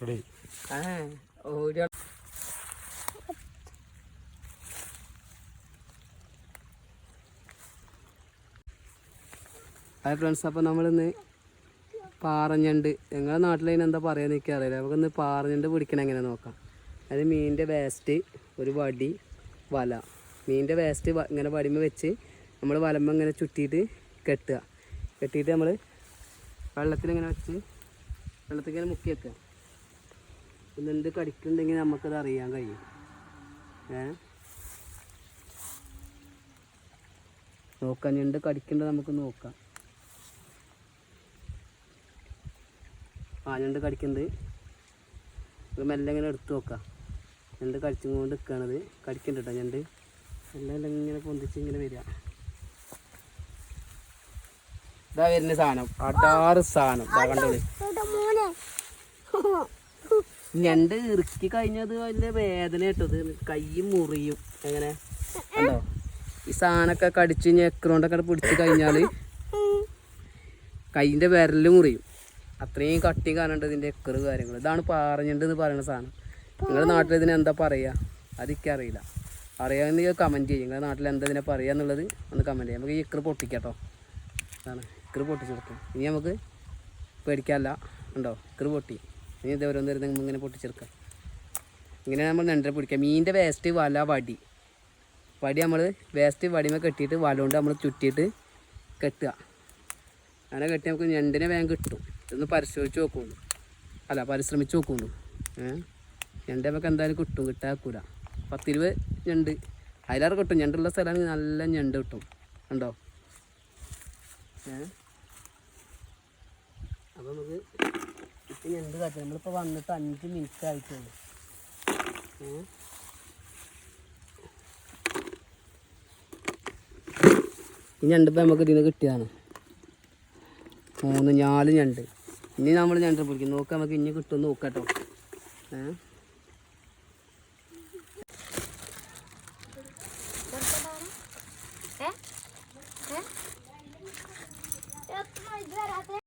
Hi friends, അപ്പോൾ നമ്മളിന്ന് പാറഞ്ഞണ്ട്, ഞങ്ങളുടെ നാട്ടിലതിന് എന്താ പറയുക എനിക്കറിയില്ല. നമുക്കിന്ന് പാറഞ്ഞണ്ട് പിടിക്കണം എങ്ങനെ നോക്കാം. അത് മീനിൻ്റെ വേസ്റ്റ്, ഒരു വടി, വല. മീനിൻ്റെ വേസ്റ്റ് ഇങ്ങനെ വടിമ വെച്ച് നമ്മൾ വലമ്പ ഇങ്ങനെ ചുറ്റിയിട്ട് കെട്ടിയിട്ട് നമ്മൾ വെള്ളത്തിലിങ്ങനെ വെച്ച് വെള്ളത്തിൽ ഇങ്ങനെ മുക്കി വെക്കുക. പിന്നെ എന്ത് കടിക്കുന്നുണ്ടെങ്കിൽ നമുക്കത് അറിയാൻ കഴിയും. നോക്കാം, ഞണ്ട് കടിക്കേണ്ടത് നമുക്ക് നോക്കാം. ഞണ്ട് കടിക്കുന്നത് മെല്ലെ ഇങ്ങനെ എടുത്ത് നോക്കാം. ഞണ്ട് കടിച്ചും കൊണ്ട് നിൽക്കുകയാണത്. കടിക്കണ്ട കേട്ടോ ഞണ്ട്. എല്ലാം ഇങ്ങനെ പൊന്തിച്ച് ഇങ്ങനെ വരിക. ഇതാ വരുന്ന സാധനം, അടാറ് സാധനം. ഇതാ കണ്ടോളി. ഞണ്ട് ഇറുക്കി കഴിഞ്ഞത് വലിയ വേദന കിട്ടത്, കൈ മുറിയും. എങ്ങനെ കണ്ടോ, ഈ സാധനമൊക്കെ കടിച്ച് ഞെക്കറോണ്ടൊക്കെ പിടിച്ച് കഴിഞ്ഞാൽ കൈയിൻ്റെ വിരൽ മുറിയും. അത്രയും കട്ടി കാണേണ്ടത് ഇതിൻ്റെ എക്കറ് കാര്യങ്ങൾ. ഇതാണ് പാറഞ്ഞണ്ട് എന്ന് പറയുന്ന സാധനം. നിങ്ങളുടെ നാട്ടിൽ ഇതിന് എന്താ പറയുക അതെനിക്കറിയില്ല. അറിയാമെന്ന് കമൻറ്റ് ചെയ്യും. നിങ്ങളുടെ നാട്ടിൽ എന്താ ഇതിനെ പറയുക എന്നുള്ളത് ഒന്ന് കമൻറ്റ് ചെയ്യാം. നമുക്ക് ഈ എക്കറ് പൊട്ടിക്കാട്ടോ. അതാണ് എക്കറ് പൊട്ടിച്ചെടുക്കും. ഇനി നമുക്ക് പേടിക്കാനല്ല. ഉണ്ടോ, എക്കറ് പൊട്ടി. ഇനി ഇത് ഓരോന്ന് ഇങ്ങനെ പൊട്ടിച്ചെടുക്കാം. ഇങ്ങനെ നമ്മൾ ഞണ്ടിനെ പിടിക്കുക. മീനിൻ്റെ വേസ്റ്റ്, വല, വടി നമ്മൾ വേസ്റ്റ് വടിമ കെട്ടിയിട്ട് വല കൊണ്ട് നമ്മൾ ചുറ്റിയിട്ട് കെട്ടുക. അങ്ങനെ കെട്ടി നമുക്ക് ഞണ്ടിനെ വേഗം കിട്ടും. ഇതൊന്ന് പരിശോധിച്ച് പരിശ്രമിച്ച് നോക്കുള്ളൂ. ഞണ്ട് നമുക്ക് എന്തായാലും കിട്ടും, കിട്ടാക്കൂല. 10-20 ഞണ്ട് അതിലേറെ കിട്ടും. ഞണ്ടുള്ള സ്ഥലമാണെങ്കിൽ നല്ല ഞണ്ട് കിട്ടും. ഉണ്ടോ? അപ്പോൾ നമുക്ക് ഇപ്പം ഞണ്ട് കാട്ടും. നമ്മളിപ്പോൾ വന്നിട്ട് 5 മിനിറ്റ് ആയിട്ടുള്ളൂ. ഈ ഞണ്ടിപ്പോൾ നമുക്ക് ഇതിന് കിട്ടിയതാണ്. 3-4 ഞണ്ട്. ഇനി നമ്മൾ ഞണ്ട് പിടിക്കും. നോക്കാം, നമുക്ക് ഇനി കിട്ടുമെന്ന് നോക്കാം കേട്ടോ.